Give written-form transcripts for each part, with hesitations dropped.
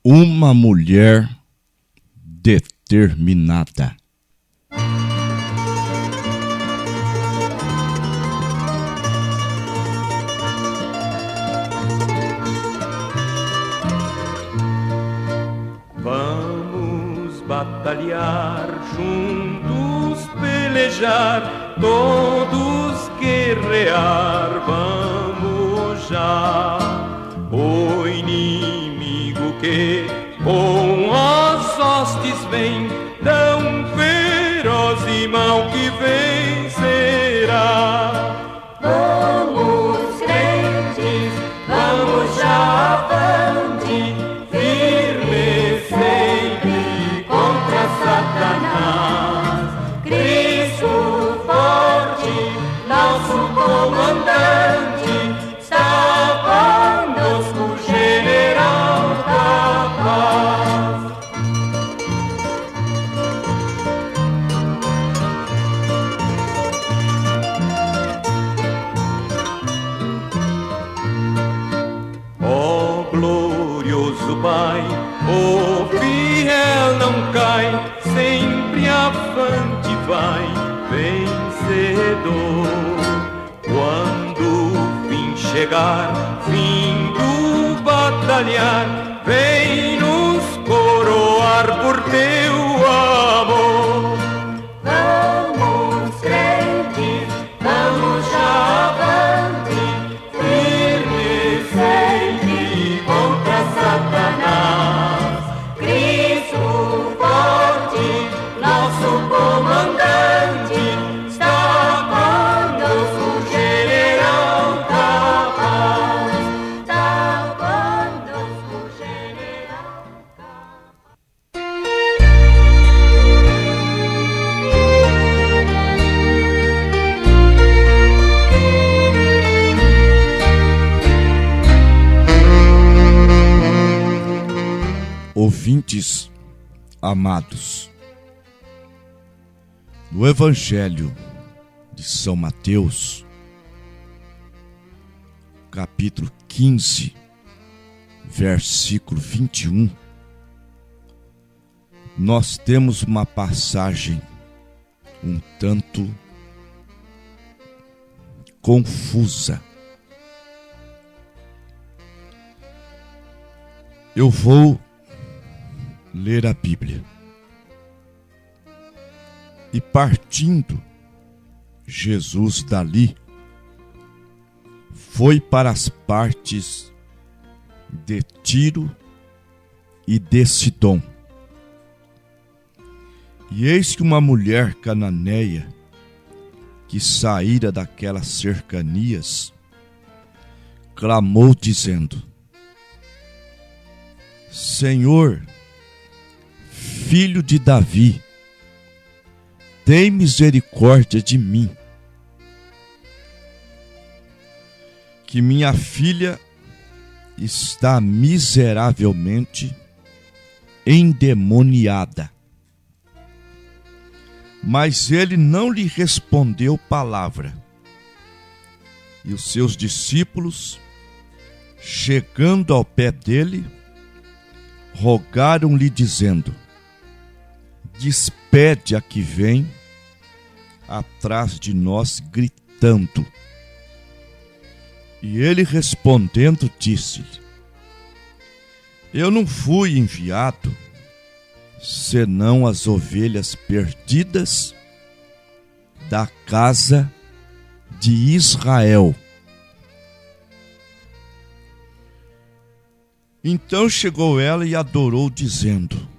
Uma mulher determinada. Vamos batalhar, juntos pelejar, todos guerrear, vamos já. O inimigo que com as hostes vem, tão feroz e mau que vencerá. Vamos, crentes, vamos já avante, firme sempre contra Satanás. Cristo forte, nosso comandante, está conosco, general da paz. Ó glorioso Pai, o fiel não cai, sempre avante vai, vencedor. Quando o fim chegar, fim do batalhar, vem nos coroar por teu amor. Vamos, crentes, vamos já avante, firme sempre contra Satanás. Cristo forte, nosso comandante, está conosco, general da paz. Está conosco, general da paz. Ouvintes amados, no Evangelho de São Mateus, capítulo 15, versículo 21, nós temos uma passagem um tanto confusa. Eu vou ler a Bíblia. E partindo Jesus dali, foi para as partes de Tiro e de Sidom. E eis que uma mulher cananeia, que saíra daquelas cercanias, clamou dizendo: Senhor, Filho de Davi, tem misericórdia de mim, que minha filha está miseravelmente endemoniada. Mas ele não lhe respondeu palavra. E os seus discípulos, chegando ao pé dele, rogaram-lhe dizendo: despede a que vem atrás de nós gritando. E ele respondendo disse-lhe: eu não fui enviado senão as ovelhas perdidas da casa de Israel. Então chegou ela e adorou, dizendo: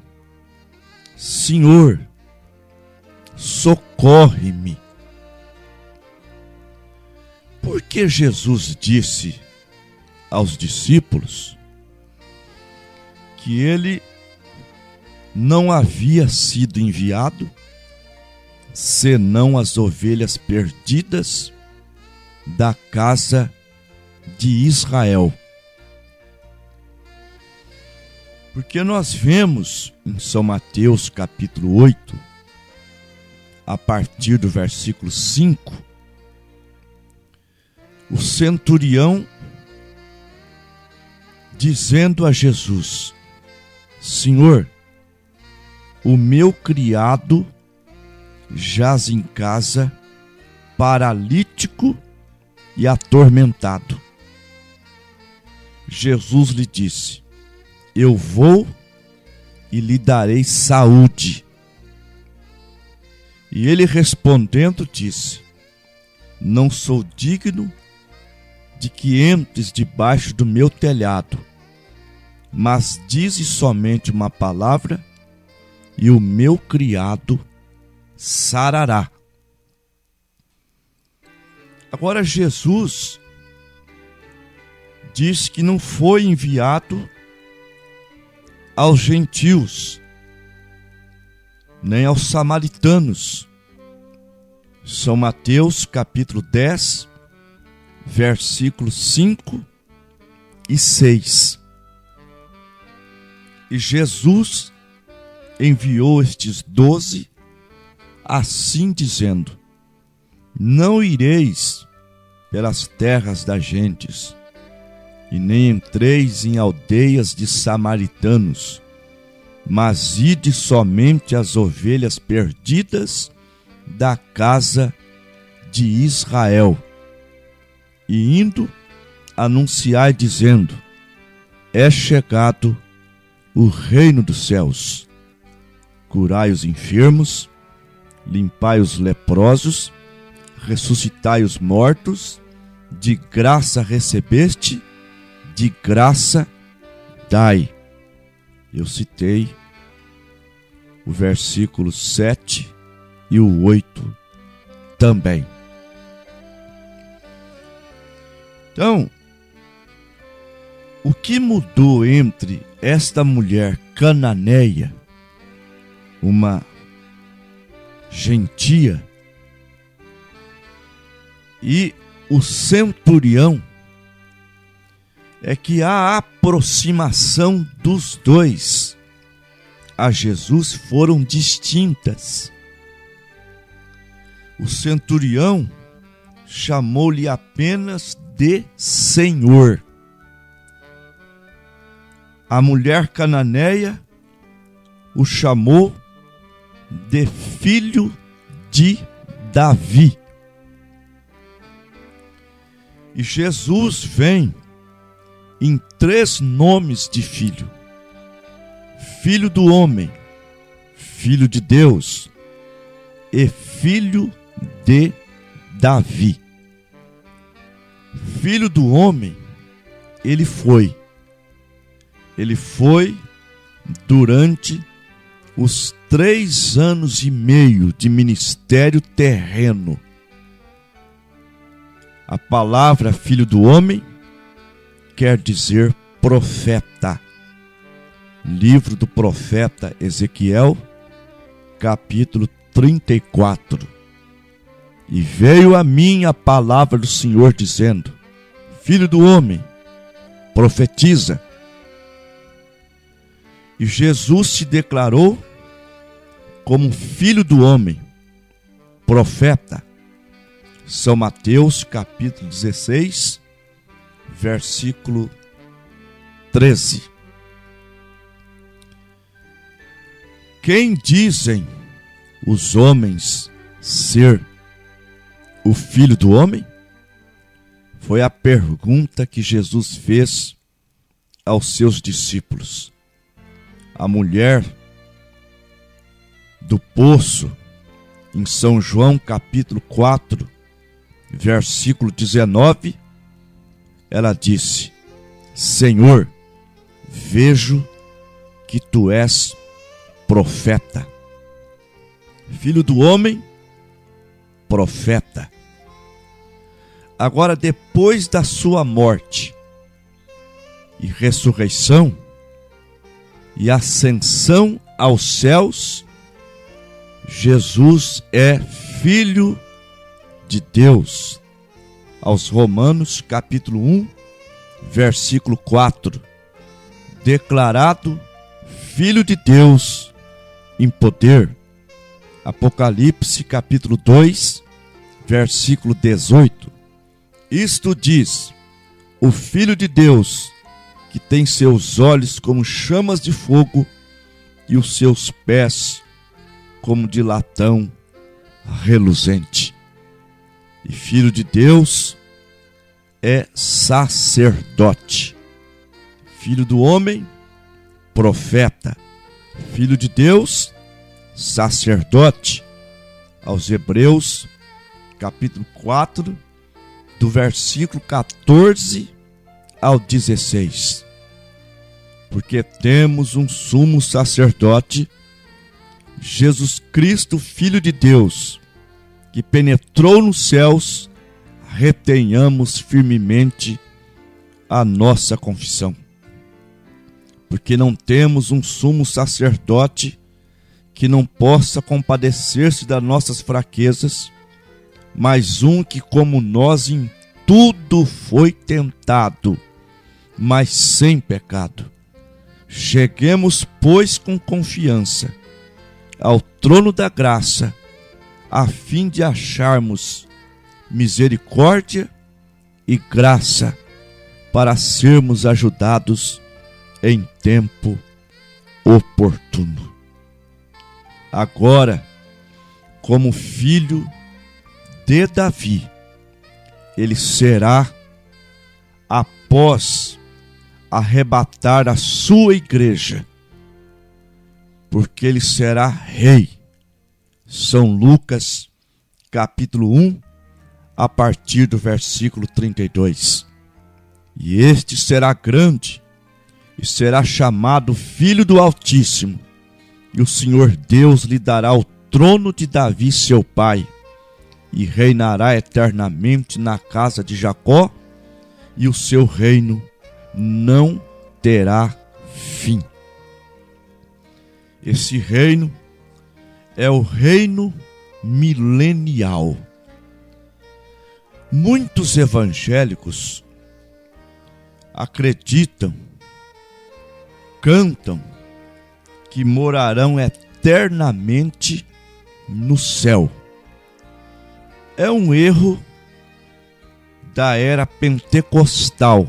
Senhor, socorre-me. Porque Jesus disse aos discípulos que ele não havia sido enviado senão as ovelhas perdidas da casa de Israel. Porque nós vemos em São Mateus capítulo 8, a partir do versículo 5, o centurião dizendo a Jesus: Senhor, o meu criado jaz em casa, paralítico e atormentado. Jesus lhe disse: eu vou e lhe darei saúde. E ele respondendo disse: não sou digno de que entres debaixo do meu telhado, mas dize somente uma palavra e o meu criado sarará. Agora Jesus diz que não foi enviado aos gentios, nem aos samaritanos. São Mateus capítulo 10, versículos 5 e 6. E Jesus enviou estes 12, assim dizendo: não ireis pelas terras das gentes, e nem entreis em aldeias de samaritanos, mas ide somente às ovelhas perdidas da casa de Israel. E indo, anunciai dizendo: é chegado o reino dos céus. Curai os enfermos, limpai os leprosos, ressuscitai os mortos, de graça recebeste, de graça dai. Eu citei o versículo 7 e o 8 também. Então, o que mudou entre esta mulher cananeia, uma gentia, e o centurião, é que a aproximação dos dois a Jesus foram distintas. O centurião chamou-lhe apenas de Senhor. A mulher cananeia o chamou de filho de Davi. E Jesus vem em 3 nomes de filho: filho do homem, filho de Deus e filho de Davi. Filho do homem, ele foi durante os 3 anos e meio de ministério terreno. A palavra filho do homem quer dizer profeta. Livro do profeta Ezequiel, capítulo 34. E veio a mim a palavra do Senhor dizendo: filho do homem, profetiza. E Jesus se declarou como filho do homem, profeta. São Mateus capítulo 16, versículo 13. Quem dizem os homens ser o filho do homem? Foi a pergunta que Jesus fez aos seus discípulos. A mulher do poço, em São João capítulo 4, versículo 19, ela disse: Senhor, vejo que tu és profeta. Filho do homem, profeta. Agora, depois da sua morte e ressurreição e ascensão aos céus, Jesus é filho de Deus. Aos Romanos capítulo 1, versículo 4, declarado filho de Deus em poder. Apocalipse capítulo 2, versículo 18. Isto diz o Filho de Deus, que tem seus olhos como chamas de fogo e os seus pés como de latão reluzente. E filho de Deus é sacerdote. Filho do homem, profeta. Filho de Deus, sacerdote. Aos Hebreus, capítulo 4, do versículo 14 ao 16. Porque temos um sumo sacerdote, Jesus Cristo, Filho de Deus, que penetrou nos céus, retenhamos firmemente a nossa confissão. Porque não temos um sumo sacerdote que não possa compadecer-se das nossas fraquezas, mas um que, como nós, em tudo foi tentado, mas sem pecado. Cheguemos, pois, com confiança ao trono da graça, a fim de acharmos misericórdia e graça para sermos ajudados em tempo oportuno. Agora, como filho de Davi, ele será, após arrebatar a sua igreja, porque ele será rei. São Lucas, capítulo 1, a partir do versículo 32. E este será grande, e será chamado Filho do Altíssimo, e o Senhor Deus lhe dará o trono de Davi, seu pai, e reinará eternamente na casa de Jacó, e o seu reino não terá fim. Esse reino é o reino milenial. Muitos evangélicos acreditam, cantam que morarão eternamente no céu. É um erro da era pentecostal.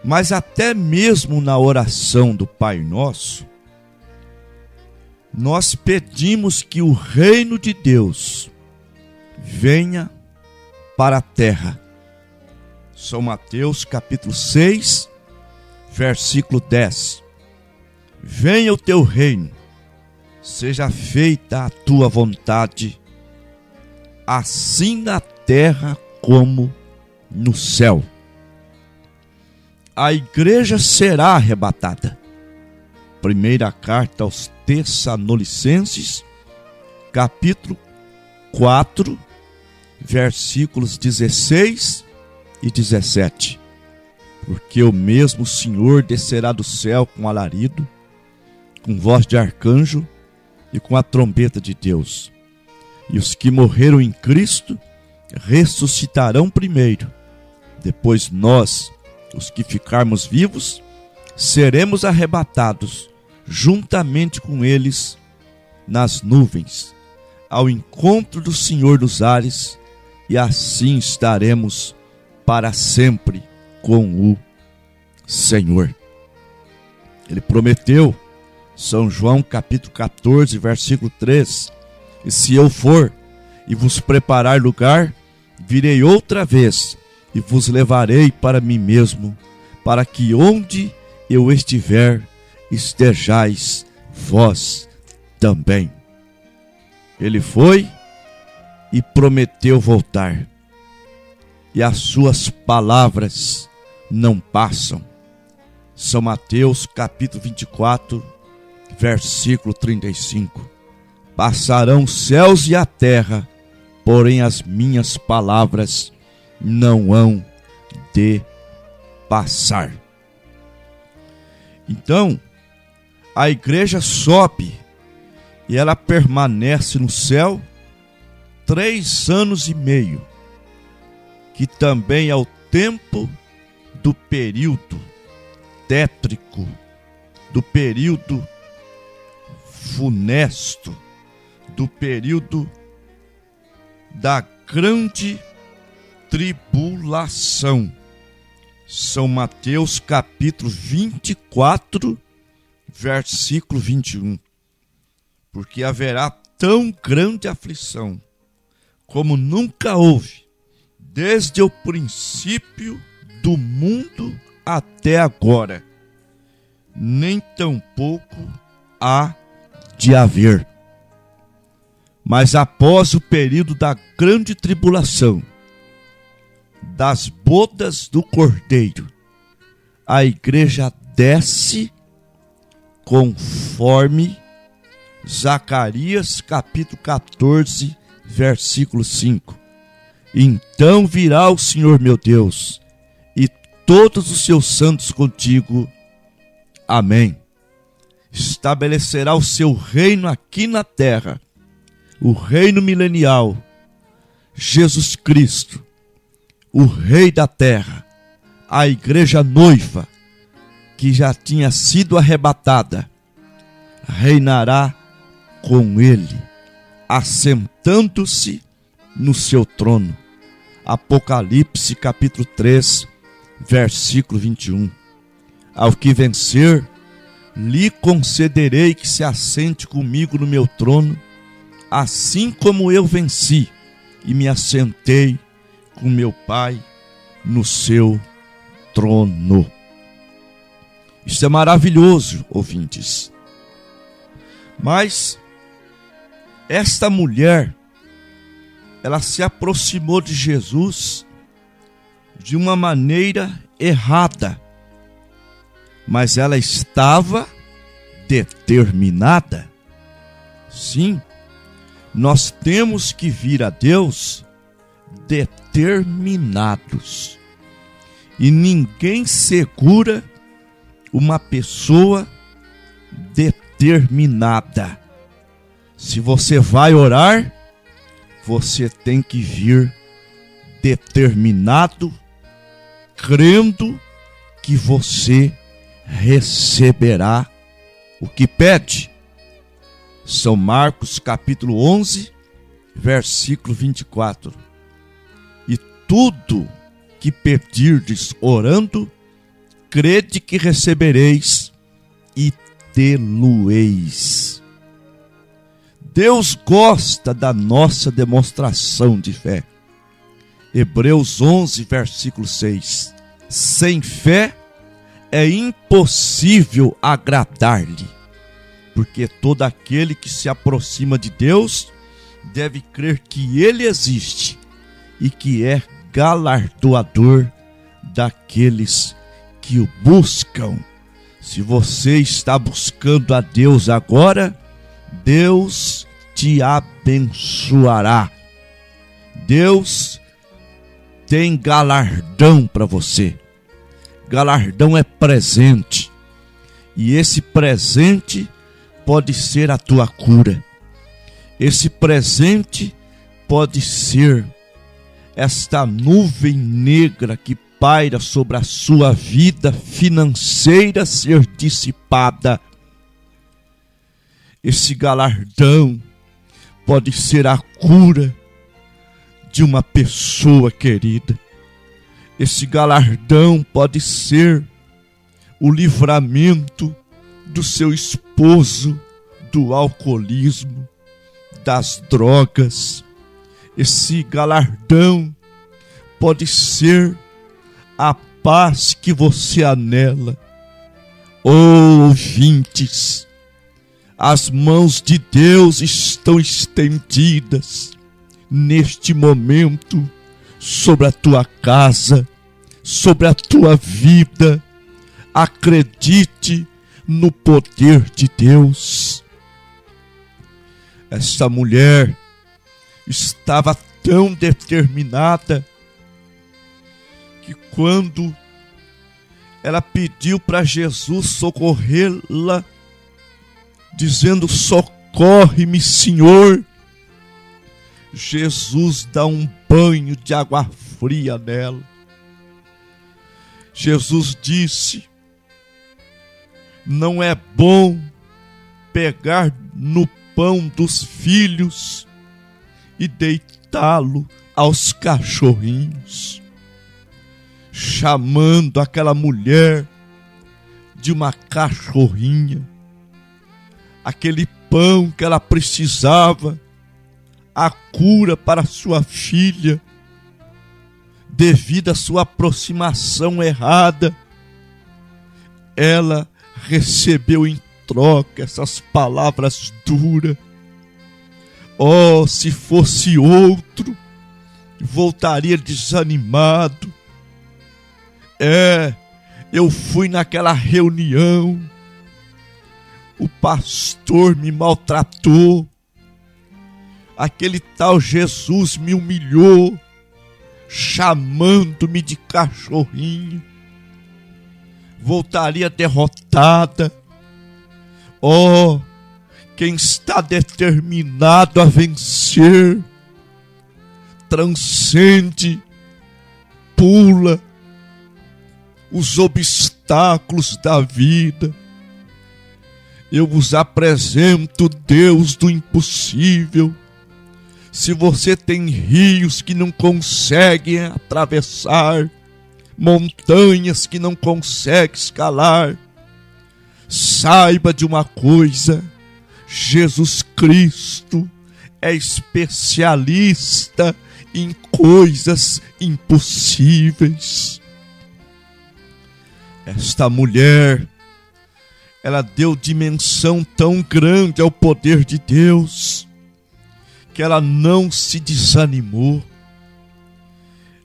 Mas até mesmo na oração do Pai Nosso, nós pedimos que o reino de Deus venha para a terra. São Mateus capítulo 6, versículo 10. Venha o teu reino, seja feita a tua vontade, assim na terra como no céu. A igreja será arrebatada. Primeira carta aos Tessalonicenses, capítulo 4, versículos 16 e 17. Porque o mesmo Senhor descerá do céu com alarido, com voz de arcanjo e com a trombeta de Deus. E os que morreram em Cristo ressuscitarão primeiro. Depois nós, os que ficarmos vivos, seremos arrebatados juntamente com eles nas nuvens, ao encontro do Senhor dos ares, e assim estaremos para sempre com o Senhor. Ele prometeu, São João capítulo 14, versículo 3, e se eu for e vos preparar lugar, virei outra vez e vos levarei para mim mesmo, para que onde eu estiver, estejais vós também. Ele foi e prometeu voltar, e as suas palavras não passam. São Mateus capítulo 24, versículo 35. Passarão os céus e a terra, porém as minhas palavras não hão de passar. Então, a igreja sobe e ela permanece no céu 3 anos e meio, que também é o tempo do período tétrico, do período funesto, do período da grande tribulação, São Mateus capítulo 24, versículo 21. Porque haverá tão grande aflição como nunca houve, desde o princípio do mundo até agora, nem tampouco há de haver. Mas após o período da grande tribulação, das bodas do Cordeiro, a igreja desce conforme Zacarias capítulo 14, versículo 5. Então virá o Senhor meu Deus e todos os seus santos contigo. Amém. Estabelecerá o seu reino aqui na terra, o reino milenial. Jesus Cristo, o Rei da terra, a igreja noiva, que já tinha sido arrebatada, reinará com ele, assentando-se no seu trono. Apocalipse capítulo 3, versículo 21. Ao que vencer, lhe concederei que se assente comigo no meu trono, assim como eu venci e me assentei com meu Pai no seu trono. Isso é maravilhoso, ouvintes. Mas esta mulher, ela se aproximou de Jesus de uma maneira errada, mas ela estava determinada. Sim, nós temos que vir a Deus determinados. E ninguém segura uma pessoa determinada. Se você vai orar, você tem que vir determinado, crendo que você receberá o que pede. São Marcos capítulo 11, versículo 24. E tudo que pedirdes orando, crede que recebereis e tê-lo-eis. Deus gosta da nossa demonstração de fé. Hebreus 11, versículo 6. Sem fé é impossível agradar-lhe, porque todo aquele que se aproxima de Deus deve crer que Ele existe e que é galardoador daqueles que o buscam. Se você está buscando a Deus agora, Deus te abençoará. Deus tem galardão para você. Galardão é presente. E esse presente pode ser a tua cura. Esse presente pode ser esta nuvem negra que paira sobre a sua vida financeira ser dissipada. Esse galardão pode ser a cura de uma pessoa querida. Esse galardão pode ser o livramento do seu esposo do alcoolismo, das drogas. Esse galardão pode ser a paz que você anela. Oh, ouvintes, as mãos de Deus estão estendidas neste momento sobre a tua casa, sobre a tua vida. Acredite no poder de Deus. Essa mulher estava tão determinada que quando ela pediu para Jesus socorrê-la, dizendo: socorre-me, Senhor, Jesus dá um banho de água fria nela. Jesus disse: não é bom pegar no pão dos filhos e deitá-lo aos cachorrinhos. chamando aquela mulher de uma cachorrinha, aquele pão que ela precisava, a cura para sua filha, devido à sua aproximação errada, ela recebeu em troca essas palavras duras. Oh, se fosse outro, voltaria desanimado. Eu fui naquela reunião, o pastor me maltratou, aquele tal Jesus me humilhou, chamando-me de cachorrinho. Voltaria derrotada. Oh, quem está determinado a vencer, transcende, pula os obstáculos da vida. Eu vos apresento Deus do impossível. Se você tem rios que não conseguem atravessar, montanhas que não consegue escalar, saiba de uma coisa: Jesus Cristo é especialista em coisas impossíveis. Esta mulher, ela deu dimensão tão grande ao poder de Deus, que ela não se desanimou.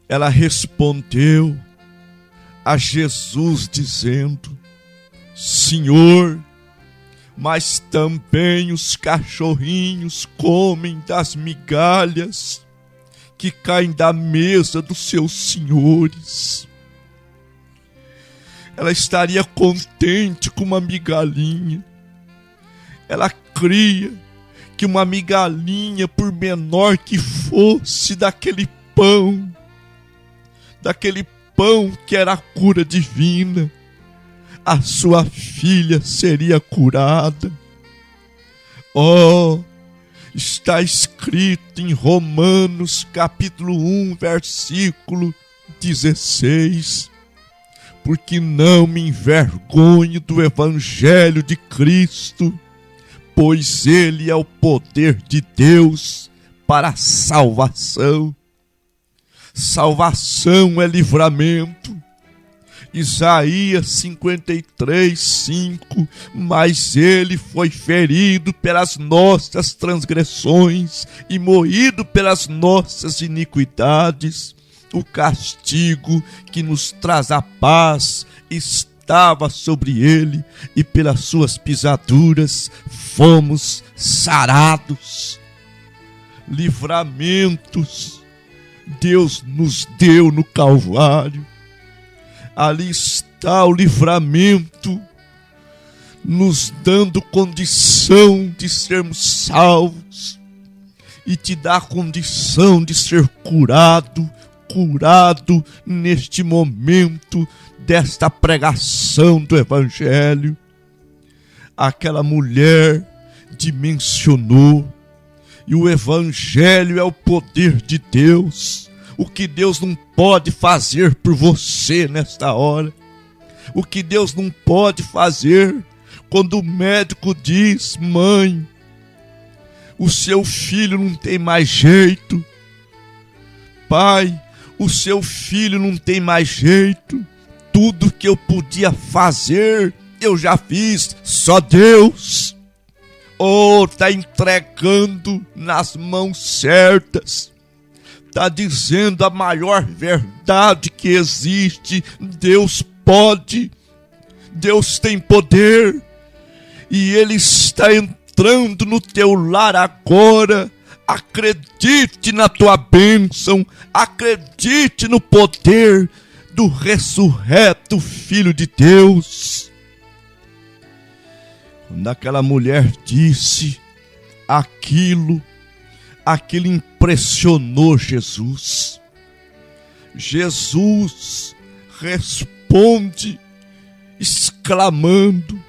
Ela respondeu a Jesus dizendo: Senhor, mas também os cachorrinhos comem das migalhas que caem da mesa dos seus senhores. Ela estaria contente com uma migalhinha. Ela cria que uma migalhinha, por menor que fosse, daquele pão que era a cura divina, a sua filha seria curada. Oh, está escrito em Romanos capítulo 1, versículo 16: porque não me envergonho do evangelho de Cristo, pois ele é o poder de Deus para a salvação. Salvação é livramento. Isaías 53:5: mas ele foi ferido pelas nossas transgressões e moído pelas nossas iniquidades. O castigo que nos traz a paz estava sobre ele, e pelas suas pisaduras fomos sarados. Livramentos Deus nos deu no Calvário. Ali está o livramento, nos dando condição de sermos salvos, e te dá condição de ser curado neste momento desta pregação do Evangelho. Aquela mulher dimensionou, e o Evangelho é o poder de Deus. O que Deus não pode fazer por você nesta hora, o que Deus não pode fazer quando o médico diz: mãe, o seu filho não tem mais jeito. Pai, o seu filho não tem mais jeito. Tudo que eu podia fazer, eu já fiz. Só Deus. Oh, está entregando nas mãos certas. Está dizendo a maior verdade que existe: Deus pode, Deus tem poder, e Ele está entrando no teu lar agora. Acredite na tua bênção, acredite no poder do ressurreto Filho de Deus. Quando aquela mulher disse aquilo impressionou Jesus. Jesus responde exclamando: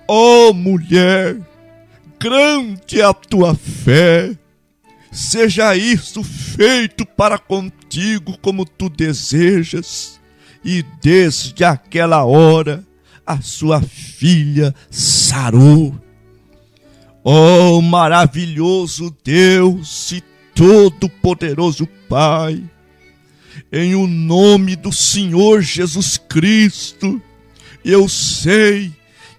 ó mulher, grande é a tua fé, seja isso feito para contigo como tu desejas. e desde aquela hora a sua filha sarou. Oh, maravilhoso Deus e todo-poderoso Pai, em o nome do Senhor Jesus Cristo, eu sei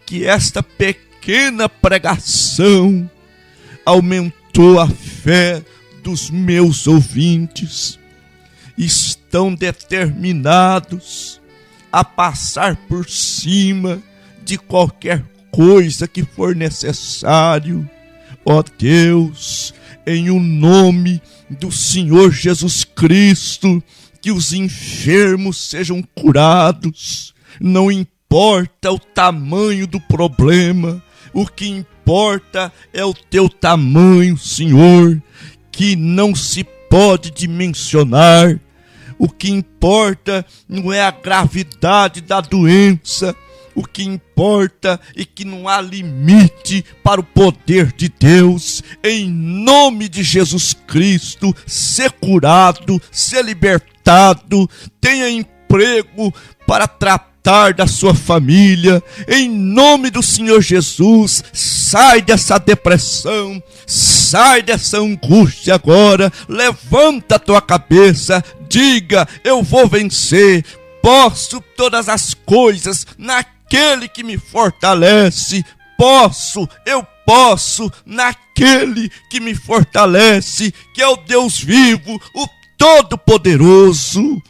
que esta pequena pregação aumentou a fé dos meus ouvintes. Estão determinados a passar por cima de qualquer coisa que for necessário. Ó Deus, em o nome do Senhor Jesus Cristo, que os enfermos sejam curados. Não importa o tamanho do problema, o que importa é o teu tamanho, Senhor, que não se pode dimensionar. O que importa não é a gravidade da doença. O que importa é que não há limite para o poder de Deus. Em nome de Jesus Cristo, ser curado, ser libertado, tenha emprego para tratar da sua família. Em nome do Senhor Jesus, sai dessa depressão, sai dessa angústia agora. Levanta a tua cabeça, diga: eu vou vencer, posso todas as coisas naquele que me fortalece. Eu posso naquele que me fortalece, que é o Deus vivo, o Todo-Poderoso.